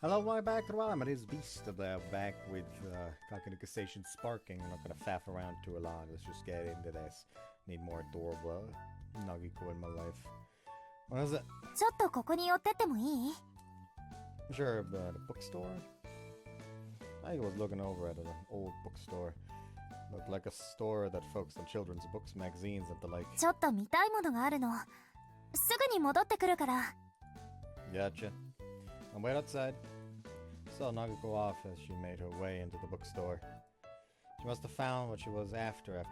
Hello, my back to my is Beast back with Kakenuke Seishun sparking. I'm not gonna faff around too a lot. Let's just get into this. Need more adorable Nagiko in my life. What is it? ちょっとここに寄ってってもいい? Sure, but a bookstore? I was looking over at an old bookstore. Looked like a store that focused on children's books, magazines, and the like. ちょっと見たいものがあるの。すぐに戻ってくるから。Gotcha. I'll wait outside. Saw Nagiko off as she made her way into the bookstore. She must have found what she was after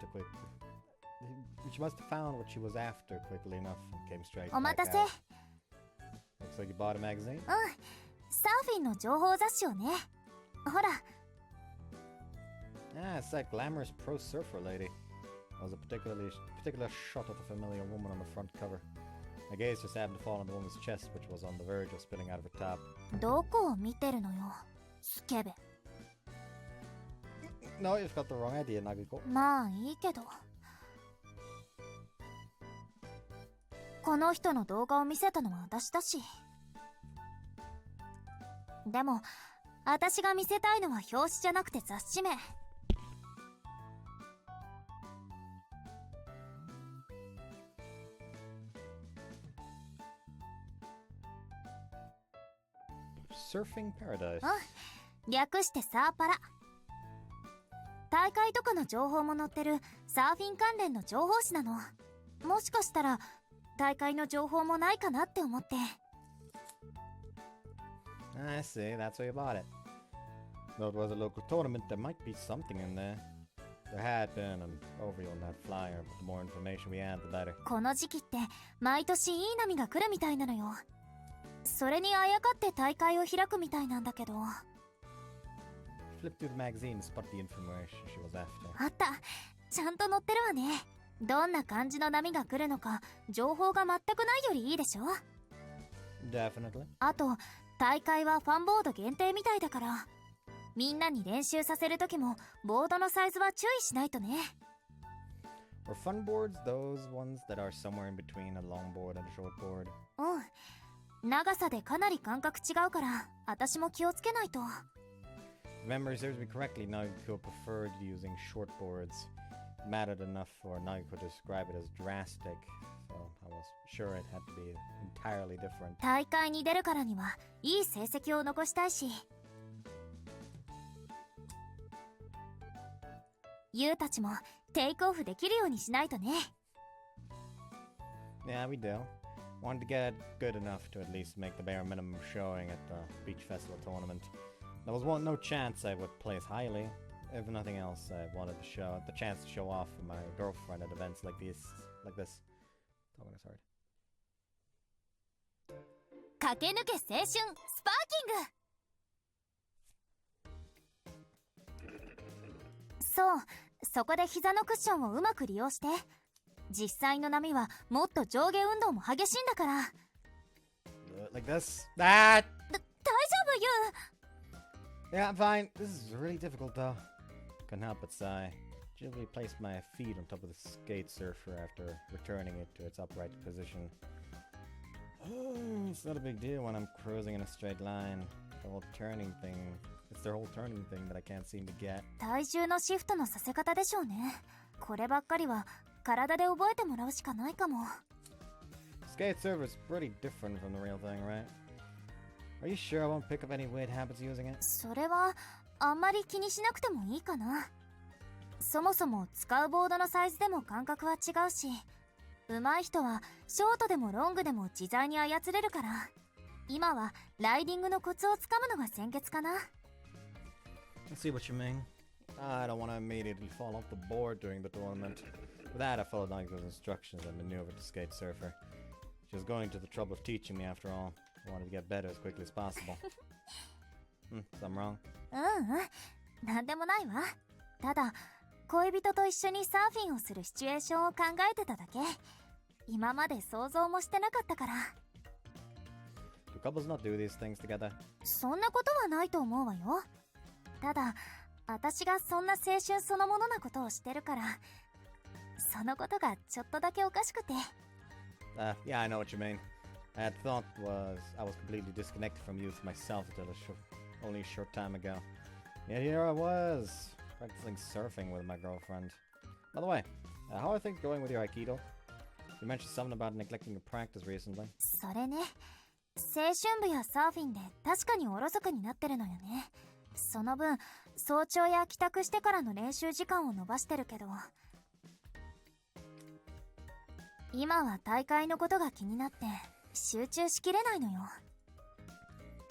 quickly enough and came straight back out. お待たせ。Looks like you bought a magazine? サーフィンの情報雑誌をね。ほら。Ah, it's that glamorous pro surfer lady. There was a particular shot of the familiar woman on the front cover. My gaze just happened to fall on the woman's chest, which was on the verge of spilling out of her top. どこを見てるのよ、スケベ。No, you've got the wrong idea, Nagiko. まあいいけど。この人の動画を見せたのは私だし。でも、私が見せたいのは表紙じゃなくて雑誌名。Surfing Paradise. 略してサーパラ。大会とかの情報も載ってるサーフィン関連の情報誌なの。もしかしたら大会の情報もないかなって思って。I see, that's why you bought it. Though it was a local tournament, there might be something in there. There had been an overview on that flyer, but the more information we had, the better. この時期って毎年いい波が来るみたいなのよ。それにあやかって大会を開くみたいなんだけど。Flip through the magazine and spot the information she was after. あった。ちゃんと載ってるわね。どんな感じの波が来るのか、情報が全くないよりいいでしょ? Definitely. あと、大会はファンボード限定みたいだから、みんなに練習させるときも、ボードのサイズは注意しないとね。Are fun boards those ones that are somewhere in between a long board and a short board? うん。長さでかなり感覚違うから、私も気をつけないと。If memory serves me correctly, Nagiko preferred using short boards. It mattered enough for Nagiko to describe it as drastic, so I was sure it had to be entirely different. 大会に出るからには、いい成績を残したいし。ユウたちもテイクオフできるようにしないとね。Yeah, we do. Wanted to get good enough to at least make the bare minimum showing at the beach festival tournament. There was no chance I would place highly. If nothing else, I wanted the chance to show off for my girlfriend at events like this. Talking is hard. 駆け抜け青春スパーキング。そう、そこで膝のクッションをうまく利用して。実際の波はもっと上下運動も激しいんだから。Like this? Ah! 大丈夫ユウ。 Yeah, I'm fine. This is really difficult though. Couldn't help but sigh. Gently placed my feet on top of the skate surfer after returning it to its upright position. It's not a big deal when I'm cruising in a straight line. The whole turning thing. It's the whole turning thing that I can't seem to get. 体重のシフトのさせ方でしょうね。こればっかりは体で覚えてもらうしかないかも。Skate surfer is pretty different from the real thing, right? Are you sure I won't pick up any weird habits using it? それはあんまり気にしなくてもいいかな。そもそも使うボードのサイズでも感覚は違うし、上手い人はショートでもロングでも自在に操れるから、今はライディングのコツをつかむのが先決かな。I see what you mean. I don't want to immediately fall off the board during the tournament. With that, I followed Nagiko's instructions and maneuvered to skate surfer. She was going to the trouble of teaching me after all. I wanted to get better as quickly as possible. Something wrong? なんでもないわ。ただ、恋人と一緒にサーフィンをするシチュエーションを考えてただけ。今まで想像もしてなかったから。Do couples not do these things together? そんなことはないと思うわよ。ただ、私がそんな青春そのものなことをしてるから、そのことがちょっとだけおかしくて。Yeah, I know what you mean. I had thought was I was completely disconnected from youth myself until only a short time ago. Yet here I was, practicing surfing with my girlfriend. By the way, how are things going with your Aikido? You mentioned something about neglecting your practice recently. それね、青春部やサーフィンで確かにおろそかになってるのよね。その分、早朝や帰宅してからの練習時間を延ばしてるけど、今は大会のことが気になって集中しきれないのよ。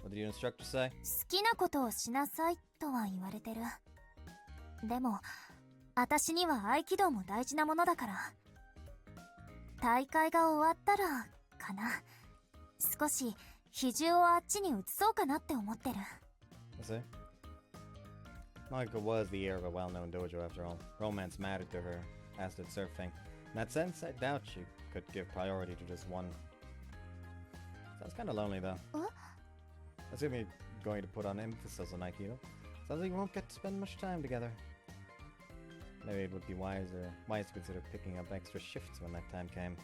What did your instructor say? 好きなことをしなさいとは言われてる。でも、私には合気道も大事なものだから、大会が終わったらかな、少し比重をあっちに移そうかなって思ってる。I see. Nagiko was the heir of a well-known dojo after all. Romance mattered to her, as did surfing. In that sense, I doubt she could give priority to just one. Sounds kind of lonely though. Assume you're going to put on emphasis on Aikido. Sounds like you won't get to spend much time together. Maybe it would be wise to consider picking up extra shifts when that time came.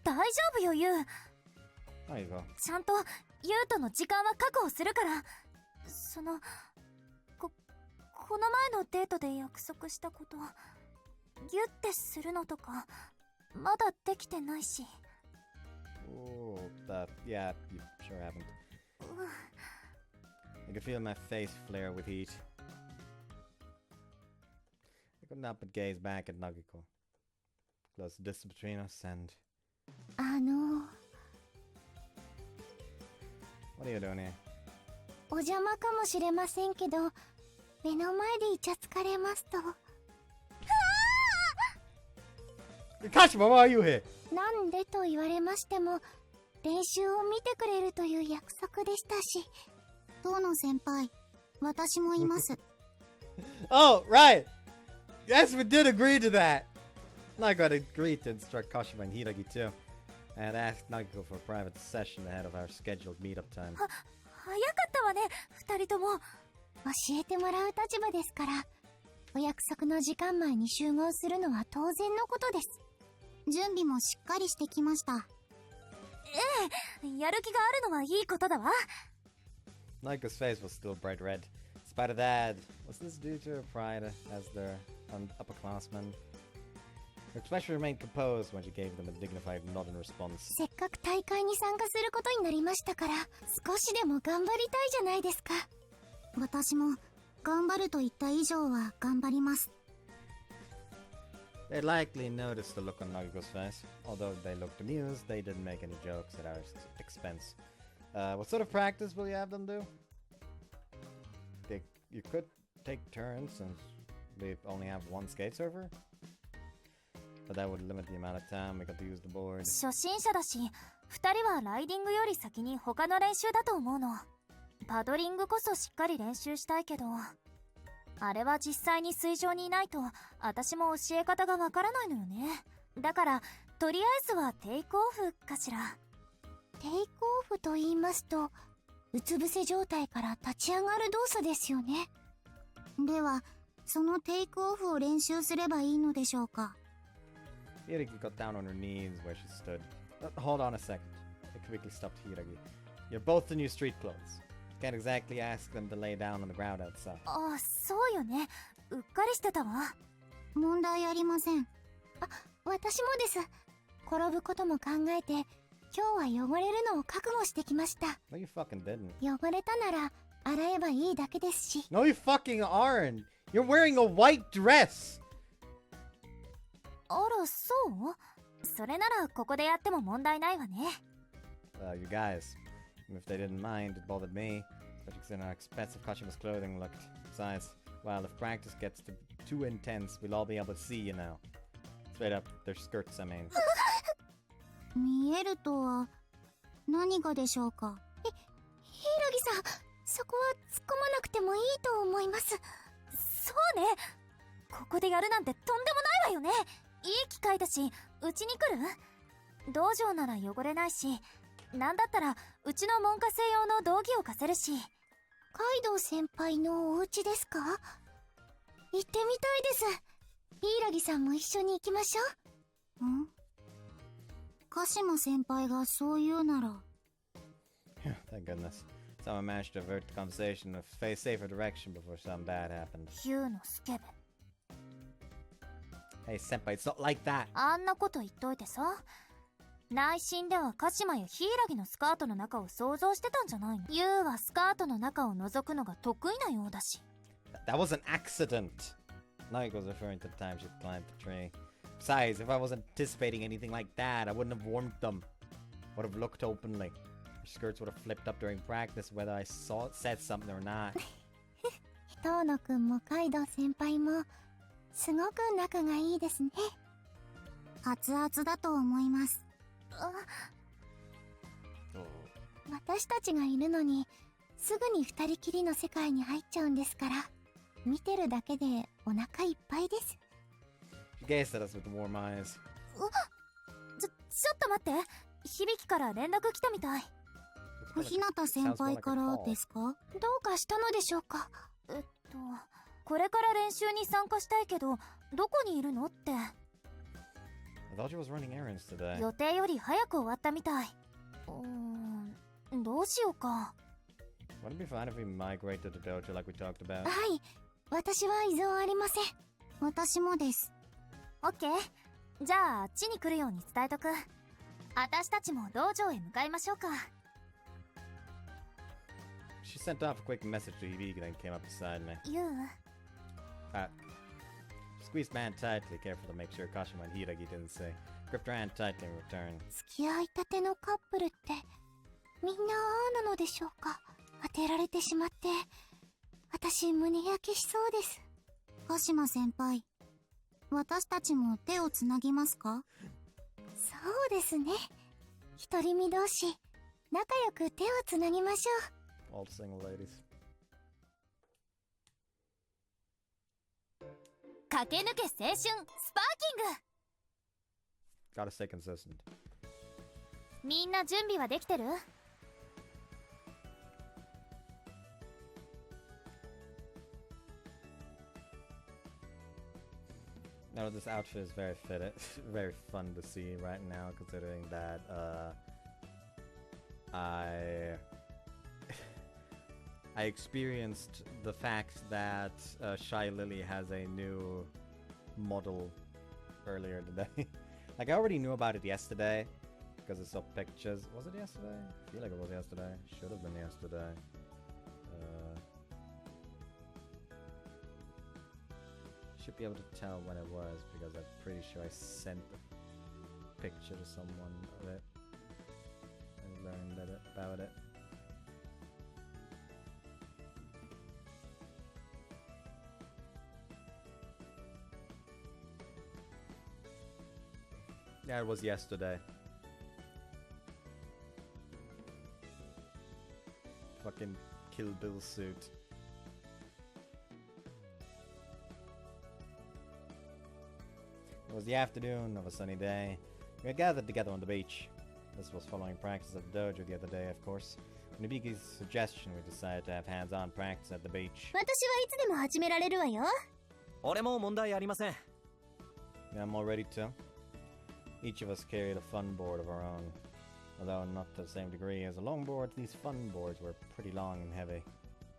大丈夫よ、ユウ。Nagiko. ちゃんとユウとの時間は確保するから。この前のデートで約束したこと、ギュッてするのとかまだできてないし。Oh, yeah, you sure haven't. I could feel my face flare with heat. I could not but gaze back at Nagiko. Close the distance between us and... What are you doing here? お邪魔かもしれませんけど、目の前でイチャつかれますと。Kashima, why are you here? なんでと言われましても、練習を見てくれるという約束でしたし。東野先輩、私もいます。Oh, right! Yes, we did agree to that! Nagiko had agreed to instruct Kashima and Hiragi too, and asked Nagiko for a private session ahead of our scheduled meetup time. 早かったわね、二人とも。教えてもらう立場ですから、お約束の時間前に集合するのは当然のことです。準備もしっかりしてきました。ええ、やる気があるのはいいことだわ。Nagiko's face was still bright red. In spite of that, was this due to her pride as their upperclassmen? Her expression remained composed when she gave them a dignified nod in response. せっかく大会に参加することになりましたから、少しでも頑張りたいじゃないですか。私も頑張ると言った以上は頑張ります。They likely noticed the look on Nagiko's face. Although they looked amused, they didn't make any jokes at our expense. What sort of practice will you have them do? You could take turns since we only have one skate server. But that would limit the amount of time we got to use the board. 初心者だし、二人はライディングより先に他の練習だと思うの。パドリングこそしっかり練習したいけど、あれは実際に水上にいないと私も教え方がわからないのよね。だからとりあえずはテイクオフかしら。テイクオフと言いますと、うつ伏せ状態から立ち上がる動作ですよね。ではそのテイクオフを練習すればいいのでしょうか。Hiragi got down on her knees where she stood. Hold on a second. I quickly stopped Hiragi. You're both in your street clothes. Can't exactly ask them to lay down on the ground outside. あ、そうよね。うっかりしてたわ。問題ありません。あ、私もです。転ぶことも考えて、今日は汚れるのを覚悟してきました。No, you fucking didn't. 汚れたなら洗えばいいだけですし。No, you fucking aren't. You're wearing a white dress. あら、そう？それならここでやっても問題ないわね。You guys, if they didn't mind, it bothered me, especially considering how expensive Kashima's clothing looked. Besides, well, if practice gets too intense, we'll all be able to see you now. Straight up, their skirts, I mean. 見えるとは何がでしょうか。柊さん、そこは突っ込まなくてもいいと思います。そうね、ここでやるなんてとんでもないわよね。いい機会だし、うちに来る？道場なら汚れないし、なんだったらうちの門下生用の道着を貸せるし。カイドウ先輩のお家ですか？行ってみたいです。柊さんも一緒に行きましょう。ん？鹿島先輩がそう言うなら Thank goodness. Someone managed to avert the conversation to a safer direction before something bad happened. ヒューのスケベ。 Hey, senpai, it's not like that. あんなこと言っといてさ。内心では鹿島や柊のスカートの中を想像してたんじゃないの？ユウはスカートの中を覗くのが得意なようだし。That was an accident. Nagiko was referring to the time she climbed the tree. Besides, if I was anticipating anything like that, I wouldn't have warned them. Would have looked openly. Her skirts would have flipped up during practice, whether I said something or not. 遠野くんもカイドウ先輩もすごく仲がいいですね。熱々だと思います。私たちがいるのにすぐに二人きりの世界に入っちゃうんですから、見てるだけでお腹いっぱいです。She gazed at us with warm eyes. ちょっと待って、響から連絡来たみたい。日向先輩からですか？どうかしたのでしょうか？これから練習に参加したいけど、どこにいるのって。I thought she was running errands today. 予定より早く終わったみたい。どうしようか。Wouldn't it be fine if we migrate to the dojo like we talked about? はい、私は異常ありません。私もです。オッケー。じゃああっちに来るように伝えとく。私たちも道場へ向かいましょうか。She sent off a quick message to Hibiki, then came up beside me. You? Squeezed my hand tightly, careful to make sure Kashima and Hiragi didn't see. Gripped her hand tightly in return. 付き合いたてのカップルってみんなああなのでしょうか。当てられてしまって私胸焼けしそうです。鹿島先輩、私たちも手をつなぎますか？そうですね。独り身同士仲良く手をつなぎましょう。All the single ladies. 駆け抜け青春スパーキング。 Gotta stay consistent. みんな準備はできてるNo, this outfit is very fitted, very fun to see right now, considering that I experienced the fact that Shy Lily has a new model earlier today. Like, I already knew about it yesterday because I saw pictures. Was it yesterday? I feel like it was yesterday. Should have been yesterday. Should be able to tell when it was because I'm pretty sure I sent a picture to someone of it and learned about it. Yeah, it was yesterday. Fucking Kill Bill suit. It was the afternoon of a sunny day. We had gathered together on the beach. This was following practice at the dojo the other day, of course. On Nibiki's suggestion, we decided to have hands-on practice at the beach. 私はいつでも始められるわよ。俺も問題ありません。 Yeah, I'm all ready to. Each of us carried a fun board of our own. Although not to the same degree as the longboards, these fun boards were pretty long and heavy.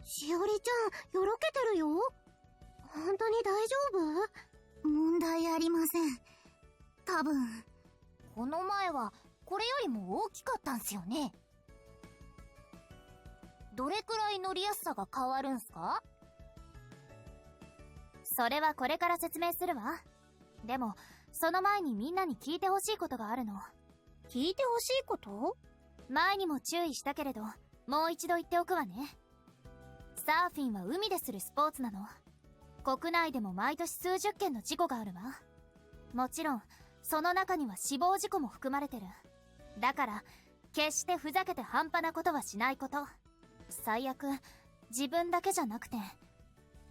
しおりちゃん、よろけてるよ。本当に大丈夫？問題ありません。多分。この前はこれよりも大きかったんすよね。どれくらい乗りやすさが変わるんすか？それはこれから説明するわ。でもその前にみんなに聞いてほしいことがあるの。聞いてほしいこと？前にも注意したけれど、もう一度言っておくわね。サーフィンは海でするスポーツなの。国内でも毎年数十件の事故があるわ。もちろんその中には死亡事故も含まれてる。だから決してふざけて半端なことはしないこと。最悪自分だけじゃなくて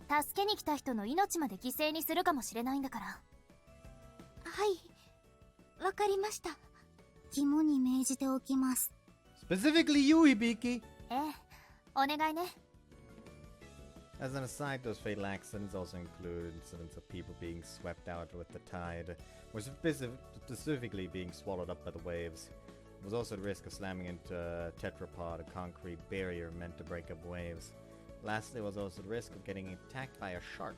助けに来た人の命まで犠牲にするかもしれないんだから。はい、わかりました。肝に銘じておきます。 Specifically you, Hibiki! ええ、お願いね。As an aside, those fatal accidents also include incidents of people being swept out with the tide, or specifically being swallowed up by the waves. There was also the risk of slamming into a tetrapod, a concrete barrier meant to break up waves. Lastly, there was also the risk of getting attacked by a shark.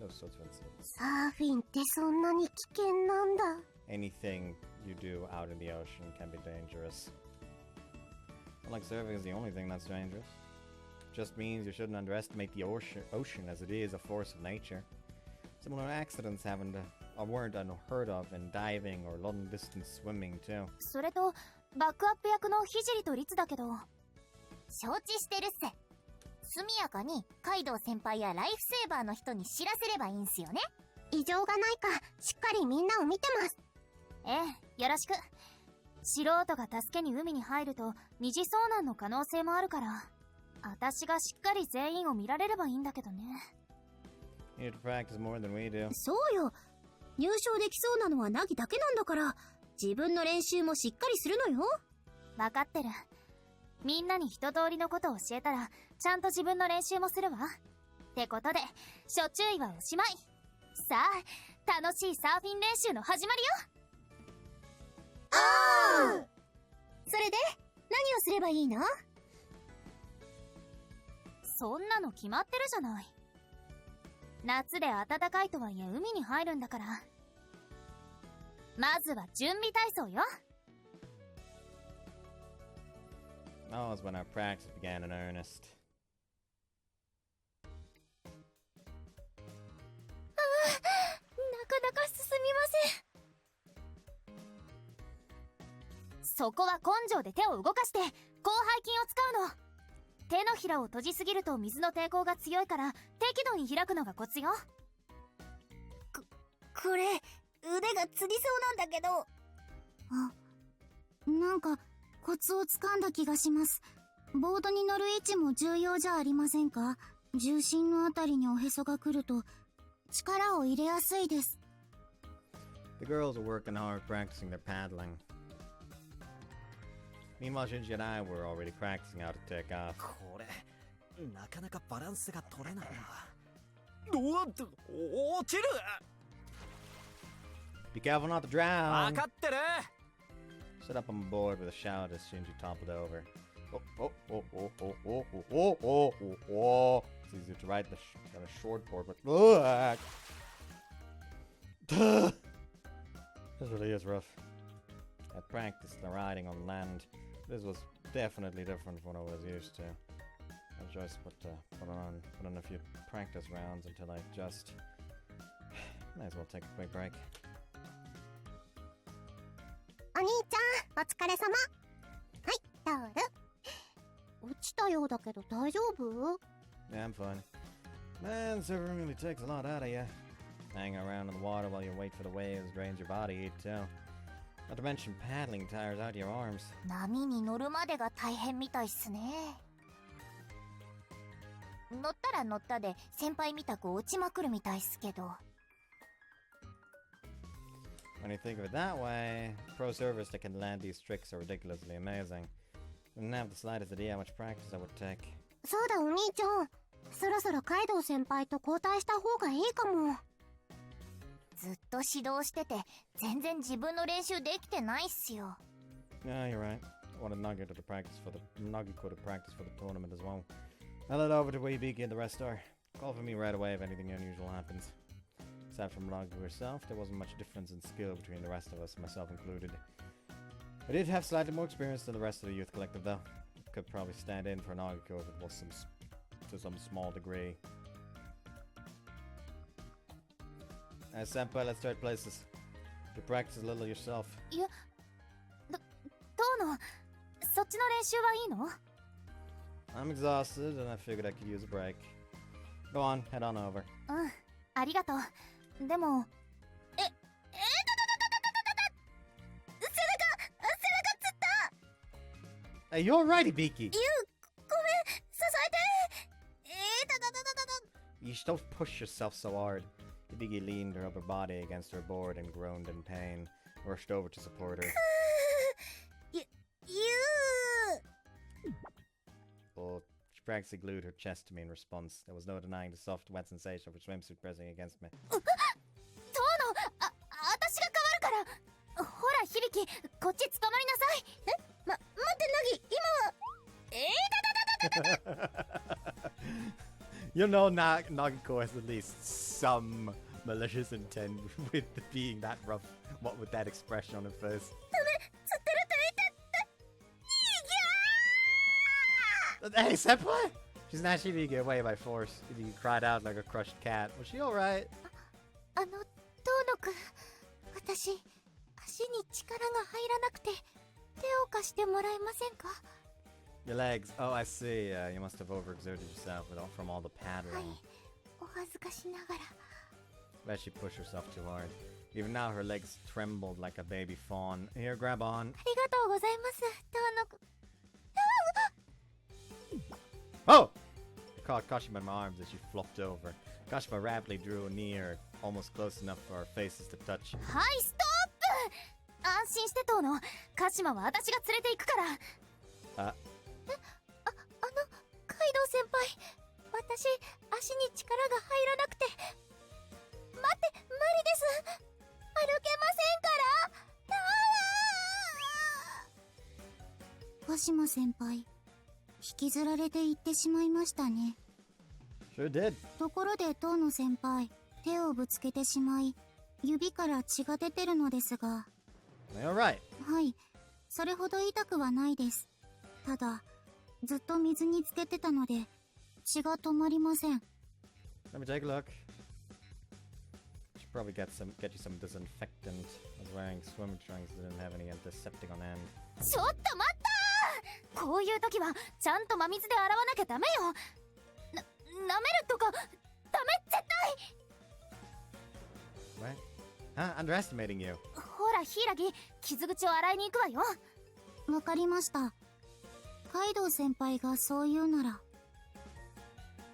Those sorts of incidents. サーフィンってそんなに危険なんだ。 Anything you do out in the ocean can be dangerous. Not like surfing is the only thing that's dangerous. Just means you shouldn't underestimate the ocean as it is a force of nature. Similar accidents weren't unheard of in diving or long distance swimming too. それとバックアップ役の聖と律だけど、承知してるっせ。速やかにカイドウ先輩やライフセーバーの人に知らせればいいんすよね。異常がないかしっかりみんなを見てます。ええ、よろしく。素人が助けに海に入ると二次遭難の可能性もあるから、私がしっかり全員を見られればいいんだけどね。You need to practice more than we do. そうよ。入賞できそうなのはナギだけなんだから、自分の練習もしっかりするのよ。わかってる。みんなに一通りのことを教えたら、ちゃんと自分の練習もするわ。ってことで、初注意はおしまい。さあ、楽しいサーフィン練習の始まりよ。それで何をすればいいの？そんなの決まってるじゃない。夏で暖かいとはいえ海に入るんだから。まずは準備体操よ。That was when our practice began in earnest. なかなか進みません。そこは根性で手を動かして広背筋を使うの。手のひらを閉じすぎると水の抵抗が強いから適度に開くのがコツよ。これ腕がつりそうなんだけど。なんかコツをつかんだ気がします。ボードに乗る位置も重要じゃありませんか？重心のあたりにおへそが来ると力を入れやすいです。 The girls were working hard practicing their paddling. Meanwhile, Shinji and I were already practicing how to take off. これなかなかバランスが取れないな。うわっ、落ちる。 Be careful not to drown. 分かってる。 Stood up on board with a shout as Shinji toppled over. Oh. It's easier to ride on a short board, but this really is rough. I practiced the riding on land. This was definitely different from what I was used to. I just put on a few practice rounds until I just might as well take a quick break. お兄ちゃん、お疲れ様。はい、タオル。落ちたようだけど大丈夫？ Yeah, I'm fine. Man, surfing really takes a lot out of you. Hanging around in the water while you wait for the waves drains your body heat too. Not to mention paddling tires out your arms. 波に乗るまでが大変みたいっすね。乗ったら乗ったで先輩みたく落ちまくるみたいっすけど。 When you think of it that way, pro surfers that can land these tricks are ridiculously amazing. Didn't have the slightest idea how much practice I would take. そうだお兄ちゃん、そろそろカイドウ先輩と交代した方がいいかも。ずっと指導してて全然自分の練習できてないっすよ。 Yeah, you're right. I wanted Nagiko to practice for the tournament as well. I'll head over to Weibiki and the rest are. Call for me right away if anything unusual happens. Aside from Nagiko herself, there wasn't much difference in skill between the rest of us, myself included. I did have slightly more experience than the rest of the youth collective though. Could probably stand in for Nagiko if it was to some small degree. Senpai, let's start places. You practice a little yourself. いや、どうの？そっちの練習はいいの？ I'm exhausted and I figured I could use a break. Go on, head on over. うん、ありがとう。でも、背中つった。 Hey, you alright, Ibiki? ごめん、支えて。You don't push yourself so hard. Ibiki leaned her upper body against her board and groaned in pain, rushed over to support her. Oh, she practically glued her chest to me in response. There was no denying the soft, wet sensation of her swimsuit pressing against me. 私が変わるから。ほら、響、こっち捕まりなさい。You know, Nagiko has at least some malicious intent with being that rough. What with that expression on her face. Hey, senpai! She's not shooting you away by force. You cried out like a crushed cat. Was she alright? 遠野くん、私、足に力が入らなくて、手を貸してもらえませんか？ Your legs. Oh, I see. You must have overexerted yourself from all the はい、 paddling. お恥ずかしながら。 Bet she pushed herself too hard. Even now, her legs trembled like a baby fawn. Here, grab on. ありがとうございます、遠野くん。Oh! I caught Kashima in my arms as she flopped over. Kashima rapidly drew near, almost close enough for our faces to touch. はい、ストップ！安心して遠野。鹿島は私が連れて行くから。カイドウ先輩、私、足に力が入らなくて。待って、無理です。歩けませんから。鹿島先輩、引きずられて行ってしまいましたね。 Sure did. ところで遠野先輩、手をぶつけてしまい、指から血が出てるのですが。Alright. はい、それほど痛くはないです。ただ、ずっと水につけてたので、血が止まりません。 Let me take a look. Should probably get you some disinfectant. I was wearing swim trunks that didn't have any antiseptic on end. ちょっと待ったー！こういう時はちゃんと真水で洗わなきゃダメよ。舐めるとかダメ、絶対。 What? Huh? Underestimating you. ほら柊、傷口を洗いに行くわよ。わかりました。カイドウ先輩がそう言うなら。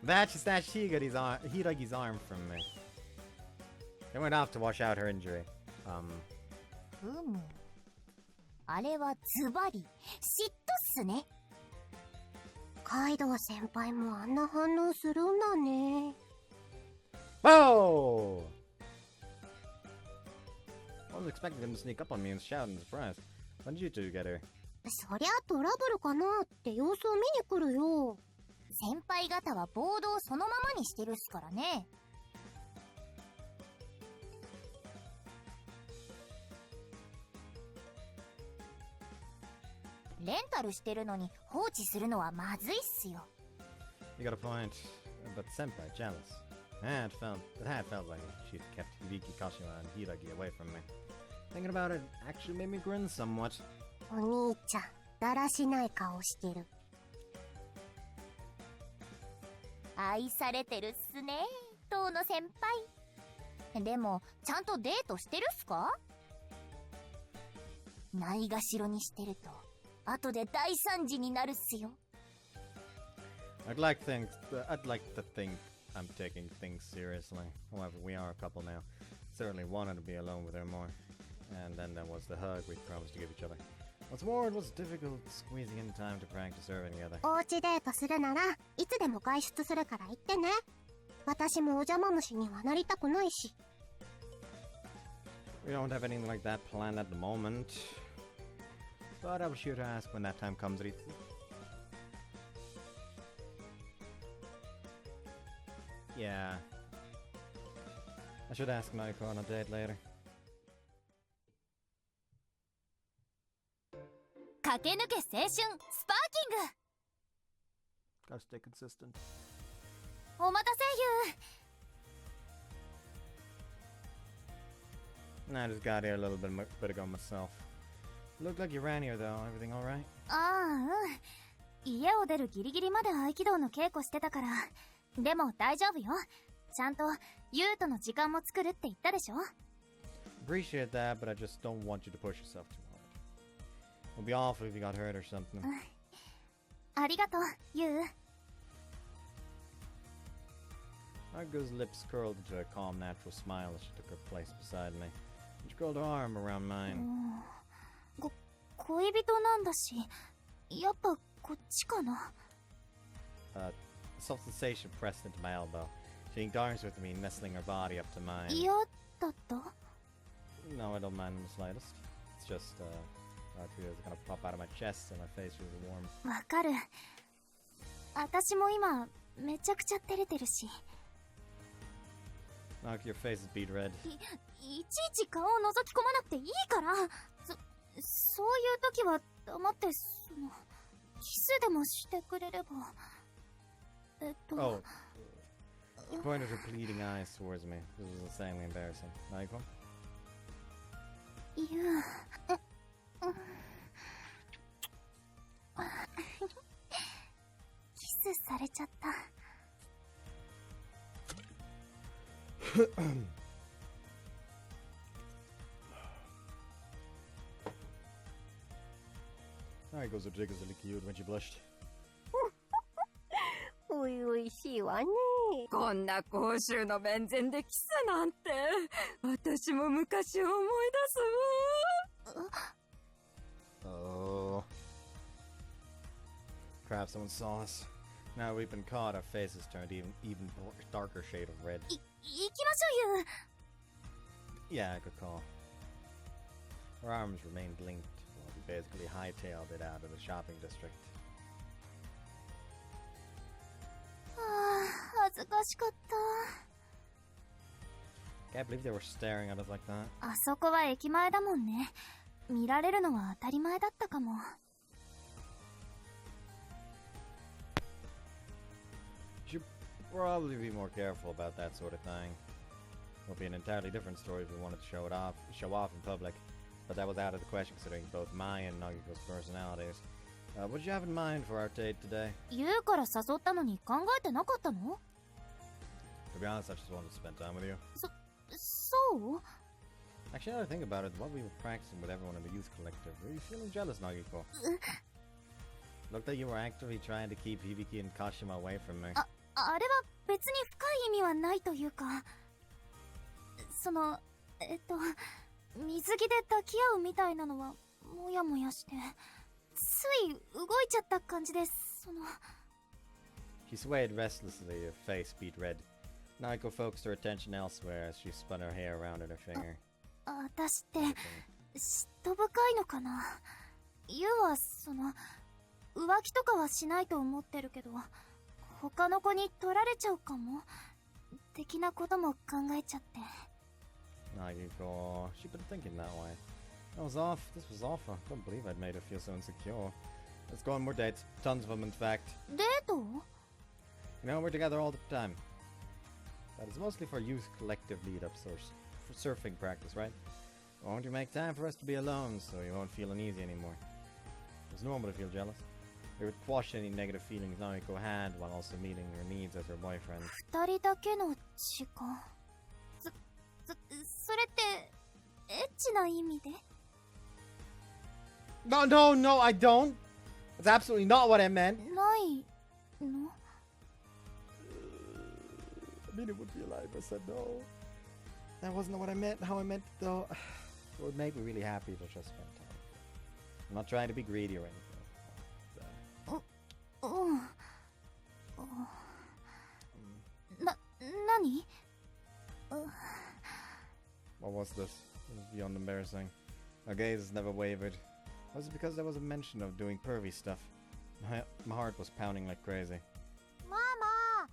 That she snatched Hiragi's arm from me. They went off to wash out her injury. あれはズバリ嫉妬っすね。カイドウ先輩もあんな反応するんだね。 Whoa! I was expecting them to sneak up on me and shout in surprise. When did you two get her? そりゃトラブルかなって様子を見に来るよ。先輩方はボードをそのままにしてるっすからね。レンタルしてるのに放置するのはまずいっすよ。 You got a point. But Senpai, jealous. It had felt like she'd kept Riki, Kashima, and Hiragi away from me. Thinking about it actually made me grin somewhat. お兄ちゃん、だらしない顔してる。愛されてるっすね、遠野先輩。でもちゃんとデートしてるっすか？ないがしろにしてると後で大惨事になるっすよ。 I'd like to think I'm taking things seriously. However, we are a couple now. Certainly wanted to be alone with her more. And then there was the hug we promised to give each other. What's more, it was difficult squeezing in time to practice serving together. おうちデートするならいつでも外出するから言ってね。私もお邪魔虫にはなりたくないし。 We don't have anything like that planned at the moment. But I'll be sure to ask when that time comes, Ritsu. Yeah. I should ask Nagiko on a date later. 駆け抜け青春スパーキング。 Gotta stay consistent. お待たせI just got here a little bit ago myself. Looked like you ran here though. Everything alright? ああ、家を出るギリギリまで合気道の稽古してたから。でも大丈夫よ。ちゃんとユウとの時間も作るって言ったでしょ。 Appreciate that, but I just don't want you to push yourself too hard. It'll be awful if you got hurt or something. ありがとう、ユウ。Nagiko's lips curled into a calm, natural smile as she took her place beside me. And she curled her arm around mine. 恋人なんだし、やっぱこっちかな。A soft sensation pressed into my elbow. She linked arms with me, nestling her body up to mine. 嫌だった？ No, I don't mind in the slightest. It's just, I feel it's gonna pop out of my chest and my face feels warm. わかる。私も今めちゃくちゃ照れてるし。 Knock, your face is beat red. いちいち顔を覗き込まなくていいから。そういう時は黙ってキスでもしてくれれば。Oh. She pointed her pleading eyes towards me. This was insanely embarrassing. Nagiko? キスされちゃった。Nagiko's ridiculously cute when she blushed. おいおいしいわね。こんな公衆の面前でキスなんて、私も昔を思い出すわ。Oh. Crap, someone saw us. Now we've been caught, our faces turned even darker shade of red. 行きましょうよ。 Yeah, good call. Our arms remained linked while we basically hightailed it out of the shopping district. 恥ずかしかった。 Can't believe they were staring at us like that. あそこは駅前だもんね。見られるのは当たり前だったかも。 You should probably be more careful about that sort of thing. It would be an entirely different story if we wanted to show off in public, but that was out of the question considering both my and Nagiko's personalities. What did you have in mind for our date today? 言うから誘ったのに考えてなかったの？ To be honest, I just wanted to spend time with you. そう？ Actually, now that I think about it, what we were practicing with everyone in the youth collective, were you feeling jealous, Nagiko? Looked like you were actively trying to keep Hibiki and Kashima away from me. あれは別に深い意味はないというか、水着で抱き合うみたいなのはもやもやして、つい動いちゃった感じです。She swayed restlessly, her face beat red. Nagiko focused her attention elsewhere as she spun her hair around in her finger. 私って嫉妬深いのかな。ユウは浮気とかはしないと思ってるけど、他の子に取られちゃうかも的なことも考えちゃって。 Nagiko, she'd been thinking that way. This was awful. I can't believe I'd made her feel so insecure. Let's go on more dates. Tons of them, in fact. デート？ You know, we're together all the time. That is mostly for youth collective lead-ups or for surfing practice, right? Won't you make time for us to be alone so you won't feel uneasy anymore? It's normal to feel jealous. It would quash any negative feelings Nagiko had while also meeting her needs as her boyfriend. 二人だけの時間。それってエッチな意味で？ No, I don't! That's absolutely not what I meant! ないの？ I mean, it would be a lie if I said no. That wasn't what I meant. How I meant it, though. It would make me really happy to just spend time. I'm not trying to be greedy or anything. 何？ What was this? It was beyond embarrassing. Our gaze never wavered. Was it because there was a mention of doing pervy stuff? My heart was pounding like crazy. ママ、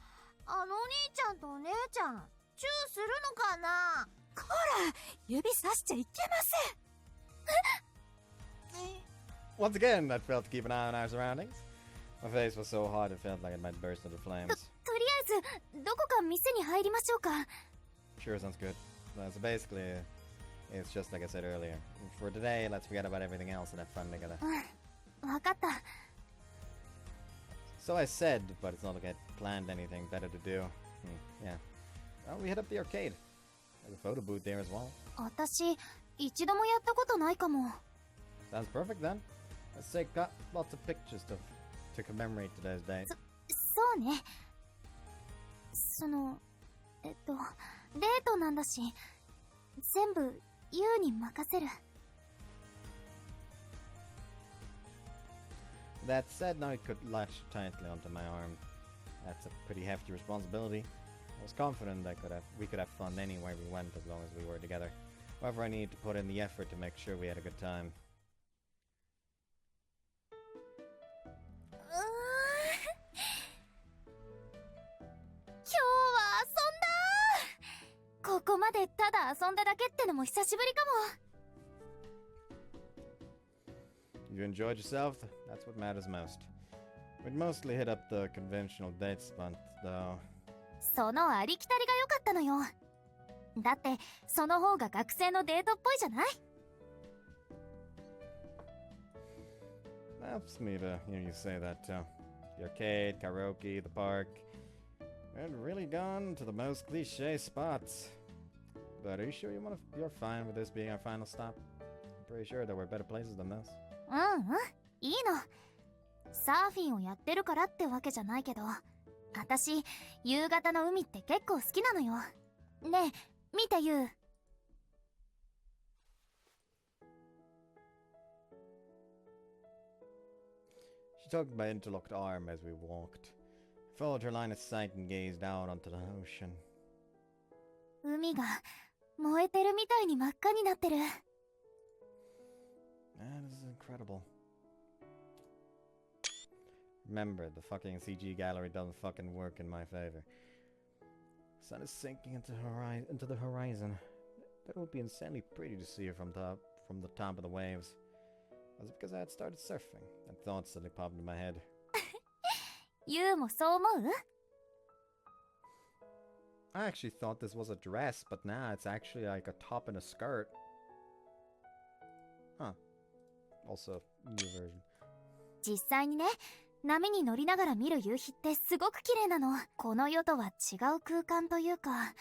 お兄ちゃんとお姉ちゃん、チューするのかな？こら、指さしちゃいけません。Once again, I failed to keep an eye on our surroundings. My face was so hot it felt like it might burst into flames. とりあえずどこか店に入りましょうか。 Sure, sounds good. So basically, it's just like I said earlier. For today, let's forget about everything else and have fun together. わかった。 So I said, but it's not like I planned anything better to do. Yeah. Well, we hit up the arcade. There's a photo booth there as well. 私一度もやったことないかも。 Sounds perfect then. Let's take lots of pictures to commemorate today's day. そうね。デートなんだし、全部ユウに任せる。 That said, now he could latch tightly onto my arm. That's a pretty hefty responsibility. I was confident that we could have fun anywhere we went as long as we were together. However, I needed to put in the effort to make sure we had a good time. もこまでただ遊んだだけってのも久しぶりかも。 You enjoyed yourself? That's what matters most. We'd mostly hit up the conventional date spot, though. そのありきたりが良かったのよ。だってその方が学生のデートっぽいじゃない？ Helps me to hear you say that too. The arcade, karaoke, the park. We'd really gone to the most cliche spots. But are you sure you're fine with this being our final stop? I'm pretty sure there were better places than this. いいの。サーフィンをやってるからってわけじゃないけど、私夕方の海って結構好きなのよ。ねえ、見てユウ。She tugged my interlocked arm as we walked. I followed her line of sight and gazed out onto the ocean. 海が燃えてるみたいに真っ赤になってる。That is incredible. Remember, the fucking CG gallery doesn't fucking work in my favor. The sun is sinking into the horizon. That would be insanely pretty to see her from the top of the waves. Was it because I had started surfing? That thought suddenly popped into my head. ユウもそう思う？ I actually thought this was a dress, but now it's actually like a top and a skirt. Huh. Also, new version. 実際にね、波に乗りながら見る夕日ってすごく綺麗なの。この世とは違う空間というか、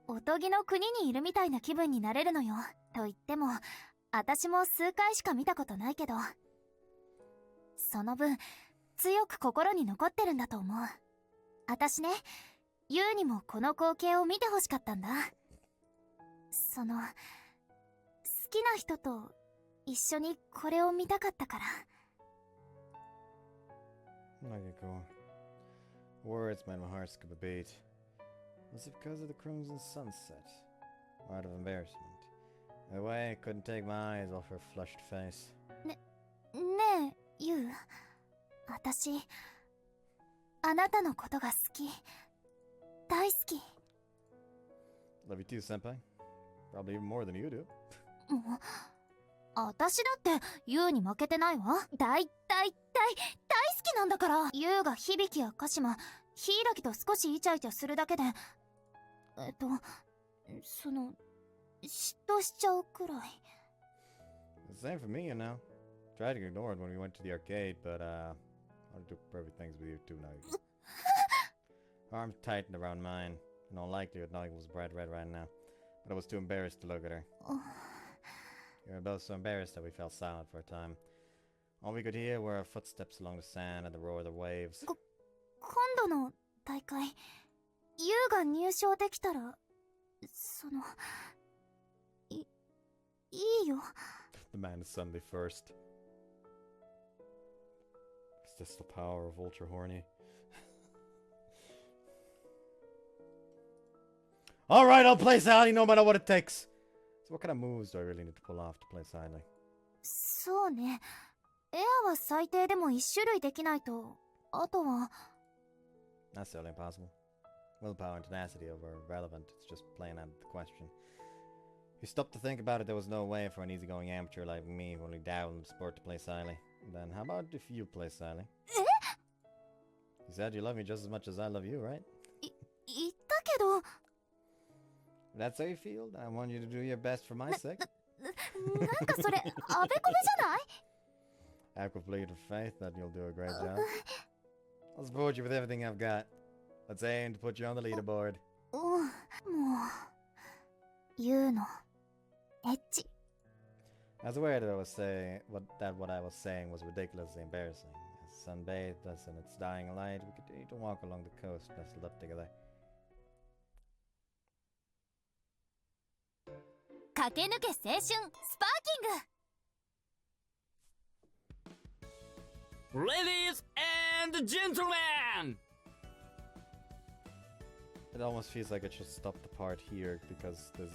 おとぎの国にいるみたいな気分になれるのよ。と言っても、私も数回しか見たことないけど、その分強く心に残ってるんだと思う。私ね、ユウにもこの光景を見てほしかったんだ。好きな人と一緒にこれを見たかったから。 Nagiko. Words made my heart skip a beat. Was it because of the crimson sunset? Or out of embarrassment? In a way, I couldn't take my eyes off her flushed face. ねえ、ユウ。私、あなたのことが好き。大好き。 Love you too, senpai. Probably even more than you do. 私だってユウに負けてないわ。大好きなんだから。ユウが響や鹿島、柊と少しイチャイチャするだけで、嫉妬しちゃうくらい。 The same for me, you know. Tried to ignore it when we went to the arcade, but I want to do perfect things with you too now. Her arms tightened around mine. In all likelihood, Nagiko was bright red right now, but I was too embarrassed to look at her. We were both so embarrassed that we fell silent for a time. All we could hear were our footsteps along the sand and the roar of the waves. 今度の大会、ユウが入賞できたら、いいよ。 The man is suddenly first. Is this the power of Ultra Horny? Alright, I'll play Sally no matter what it takes. So what kind of moves do I really need to pull off to play Sally? そうね。エアは最低でも1種類できないと、あとは。 That's totally impossible. Willpower and tenacity are irrelevant. It's just playing out the question. If you stop to think about it, there was no way for an easygoing amateur like me who only dabbled in the sport to play Sally. Then how about if you play Sally? You said you love me just as much as I love you, right? 言ったけど。 If that's how you feel, then I want you to do your best for my sake. なんかそれ、あべこべじゃない？ I have complete faith that you'll do a great job. I'll support you with everything I've got. Let's aim to put you on the leaderboard. もう、言うの、エッチ。 I was aware that what I was saying was ridiculously embarrassing. As the sun bathed us in its dying light, we continued to walk along the coast, nestled up together. 駆け抜け青春スパーキング。 Ladies and gentlemen! It almost feels like I should stop the part here because this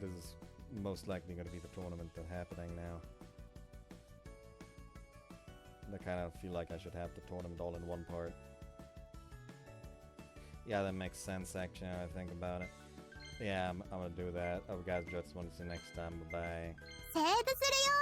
is most likely going to be the tournament that's happening now. And I kind of feel like I should have the tournament all in one part. Yeah, that makes sense actually now I think about it. Yeah, I'm gonna do that. Oh, guys, just want to see you next time. Bye bye. セーブするよ